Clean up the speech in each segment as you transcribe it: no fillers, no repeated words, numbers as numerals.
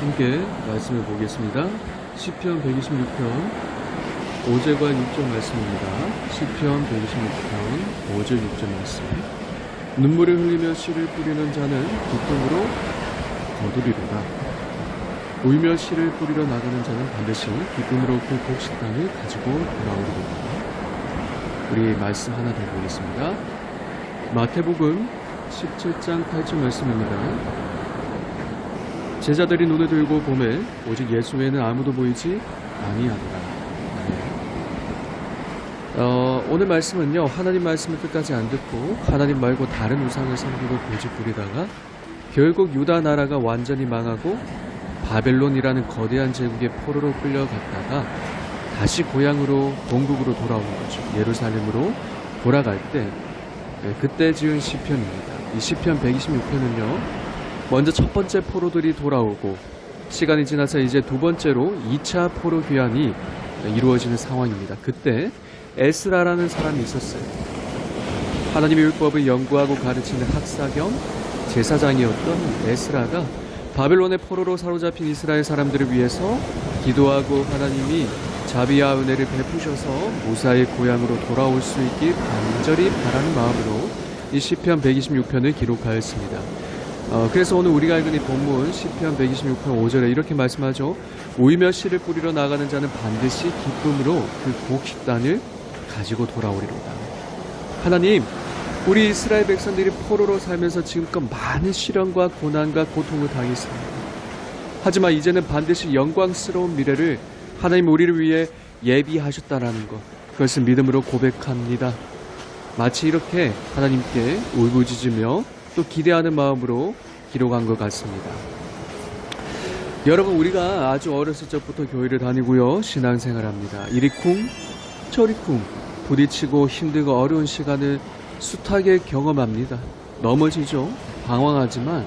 함께 말씀을 보겠습니다. 시편 126편 5절과 6절 말씀입니다. 시편 126편 5절 6절 말씀. 눈물을 흘리며 씨를 뿌리는 자는 기쁨으로 거두리로다. 울며 씨를 뿌리러 나가는 자는 반드시 기쁨으로 그 곡식단을 가지고 돌아오리로다. 우리 말씀 하나 더 보겠습니다. 마태복음 17장 8절 말씀입니다. 제자들이 눈을 들고 보매 오직 예수 외에는 아무도 보이지 아니하더라. 오늘 말씀은요, 하나님 말씀을 끝까지 안 듣고 하나님 말고 다른 우상을 섬기고 고집 부리다가 결국 유다 나라가 완전히 망하고 바벨론이라는 거대한 제국의 포로로 끌려갔다가 다시 고향으로 본국으로 돌아오는 거죠. 예루살렘으로 돌아갈 때 그때 지은 시편입니다. 이 시편 126편은요, 먼저 첫 번째 포로들이 돌아오고 시간이 지나서 이제 두 번째로 2차 포로 귀환이 이루어지는 상황입니다. 그때 에스라라는 사람이 있었어요. 하나님의 율법을 연구하고 가르치는 학사 겸 제사장이었던 에스라가 바벨론의 포로로 사로잡힌 이스라엘 사람들을 위해서 기도하고 하나님이 자비와 은혜를 베푸셔서 무사히 고향으로 돌아올 수 있길 간절히 바라는 마음으로 이 시편 126편을 기록하였습니다. 그래서 오늘 우리가 읽은 이 본문 시편 126편 5절에 이렇게 말씀하죠. 울며 씨를 뿌리러 나가는 자는 반드시 기쁨으로 그 곡식단을 가지고 돌아오리로다. 하나님, 우리 이스라엘 백성들이 포로로 살면서 지금껏 많은 시련과 고난과 고통을 당했습니다. 하지만 이제는 반드시 영광스러운 미래를 하나님 우리를 위해 예비하셨다라는 것, 그것을 믿음으로 고백합니다. 마치 이렇게 하나님께 울부짖으며 또 기대하는 마음으로 기록한 것 같습니다. 여러분, 우리가 아주 어렸을 적부터 교회를 다니고요, 신앙생활합니다. 이리쿵 저리쿵 부딪히고 힘들고 어려운 시간을 숱하게 경험합니다. 넘어지죠. 방황하지만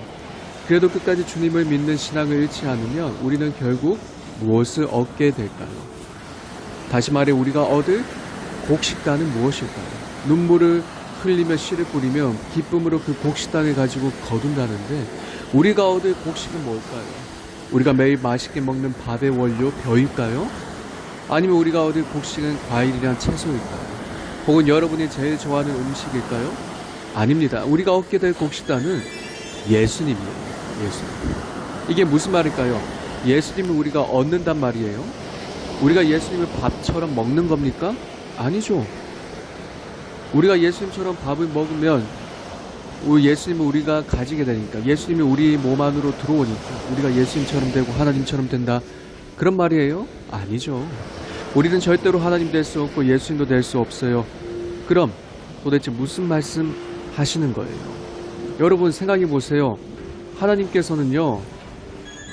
그래도 끝까지 주님을 믿는 신앙을 잃지 않으면 우리는 결국 무엇을 얻게 될까요? 다시 말해 우리가 얻을 곡식단은 무엇일까요? 눈물을 흘리며 씨를 뿌리며 기쁨으로 그 곡식단을 가지고 거둔다는데 우리가 얻을 곡식은 뭘까요? 우리가 매일 맛있게 먹는 밥의 원료 벼일까요? 아니면 우리가 얻을 곡식은 과일이나 채소일까요? 혹은 여러분이 제일 좋아하는 음식일까요? 아닙니다. 우리가 얻게 될 곡식단은 예수님이에요. 예수님. 이게 무슨 말일까요? 예수님을 우리가 얻는단 말이에요. 우리가 예수님을 밥처럼 먹는 겁니까? 아니죠. 우리가 예수님처럼 밥을 먹으면 예수님을 우리가 가지게 되니까, 예수님이 우리 몸 안으로 들어오니까 우리가 예수님처럼 되고 하나님처럼 된다, 그런 말이에요? 아니죠. 우리는 절대로 하나님 될 수 없고 예수님도 될 수 없어요. 그럼 도대체 무슨 말씀 하시는 거예요? 여러분 생각해 보세요. 하나님께서는요,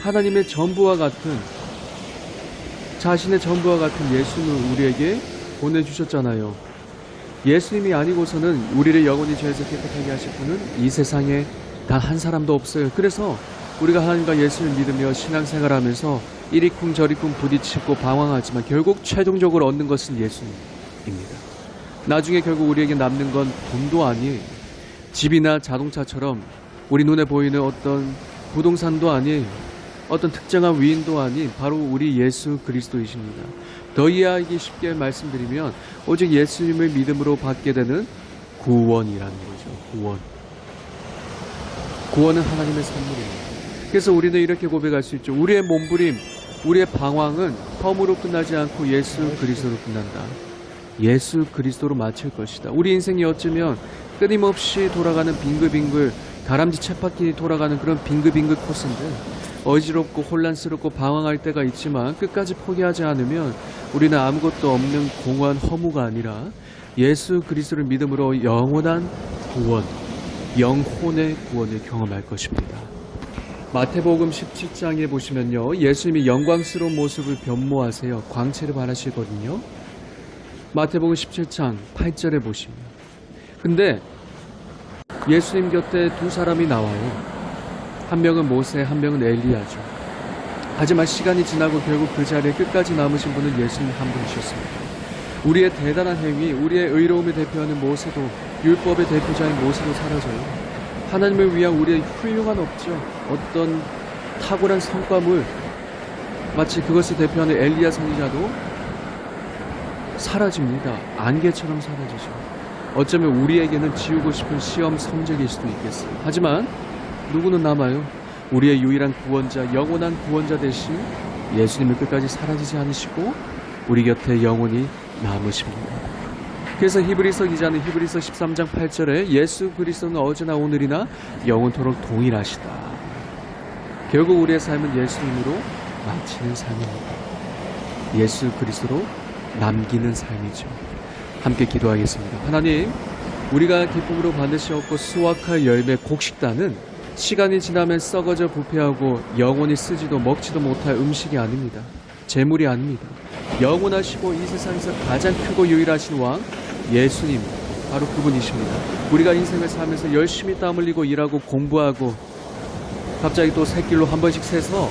하나님의 전부와 같은, 자신의 전부와 같은 예수님을 우리에게 보내주셨잖아요. 예수님이 아니고서는 우리를 영원히 죄에서 깨끗하게 하실 분은 이 세상에 단 한 사람도 없어요. 그래서 우리가 하나님과 예수를 믿으며 신앙생활하면서 이리쿵 저리쿵 부딪히고 방황하지만 결국 최종적으로 얻는 것은 예수님입니다. 나중에 결국 우리에게 남는 건 돈도 아니에요. 집이나 자동차처럼 우리 눈에 보이는 어떤 부동산도 아니에요. 어떤 특정한 위인도 아닌 바로 우리 예수 그리스도이십니다. 더 이해하기 쉽게 말씀드리면 오직 예수님을 믿음으로 받게 되는 구원이라는 거죠. 구원. 구원은 하나님의 선물입니다. 그래서 우리는 이렇게 고백할 수 있죠. 우리의 몸부림, 우리의 방황은 험으로 끝나지 않고 예수 그리스도로 끝난다. 예수 그리스도로 마칠 것이다. 우리 인생이 어쩌면 끊임없이 돌아가는 빙글빙글 다람쥐 쳇바퀴 돌아가는 그런 빙글빙글 코스인데 어지럽고 혼란스럽고 방황할 때가 있지만 끝까지 포기하지 않으면 우리는 아무것도 없는 공허한 허무가 아니라 예수 그리스도를 믿음으로 영원한 구원, 영혼의 구원을 경험할 것입니다. 마태복음 17장에 보시면요, 예수님이 영광스러운 모습을 변모하세요. 광채를 발하시거든요. 마태복음 17장 8절에 보시면, 근데 예수님 곁에 두 사람이 나와요. 한 명은 모세, 한 명은 엘리야죠. 하지만 시간이 지나고 결국 그 자리에 끝까지 남으신 분은 예수님 한 분이셨습니다. 우리의 대단한 행위, 우리의 의로움을 대표하는 모세도, 율법의 대표자인 모세도 사라져요. 하나님을 위한 우리의 훌륭한 업적, 어떤 탁월한 성과물, 마치 그것을 대표하는 엘리야 선지자도 사라집니다. 안개처럼 사라지죠. 어쩌면 우리에게는 지우고 싶은 시험 성적일 수도 있겠어요. 하지만 누구는 남아요. 우리의 유일한 구원자, 영원한 구원자 대신 예수님은 끝까지 사라지지 않으시고 우리 곁에 영원히 남으십니다. 그래서 히브리서 기자는 히브리서 13장 8절에 예수 그리스도는 어제나 오늘이나 영원토록 동일하시다. 결국 우리의 삶은 예수님으로 마치는 삶입니다. 예수 그리스도로 남기는 삶이죠. 함께 기도하겠습니다. 하나님, 우리가 기쁨으로 반드시 얻고 수확할 열매 곡식단은 시간이 지나면 썩어져 부패하고 영원히 쓰지도 먹지도 못할 음식이 아닙니다. 재물이 아닙니다. 영원하시고 이 세상에서 가장 크고 유일하신 왕 예수님, 바로 그분이십니다. 우리가 인생을 살면서 열심히 땀 흘리고 일하고 공부하고 갑자기 또 새길로 한 번씩 새서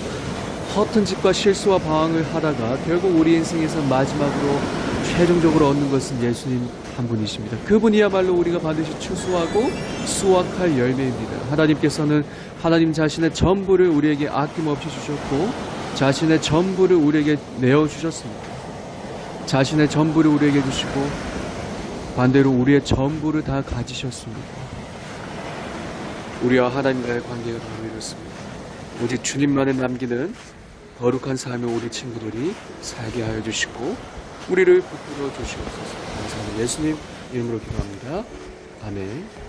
허튼 짓과 실수와 방황을 하다가 결국 우리 인생에서 마지막으로 최종적으로 얻는 것은 예수님 한 분이십니다. 그분이야말로 우리가 반드시 추수하고 수확할 열매입니다. 하나님께서는 하나님 자신의 전부를 우리에게 아낌없이 주셨고 자신의 전부를 우리에게 내어주셨습니다. 자신의 전부를 우리에게 주시고 반대로 우리의 전부를 다 가지셨습니다. 우리와 하나님과의 관계가 너무 이렇습니다. 오직 주님만을 남기는 거룩한 삶을 우리 친구들이 살게 하여 주시고 우리를 붙들어 주시옵소서. 감사합니다. 예수님 이름으로 기도합니다. 아멘.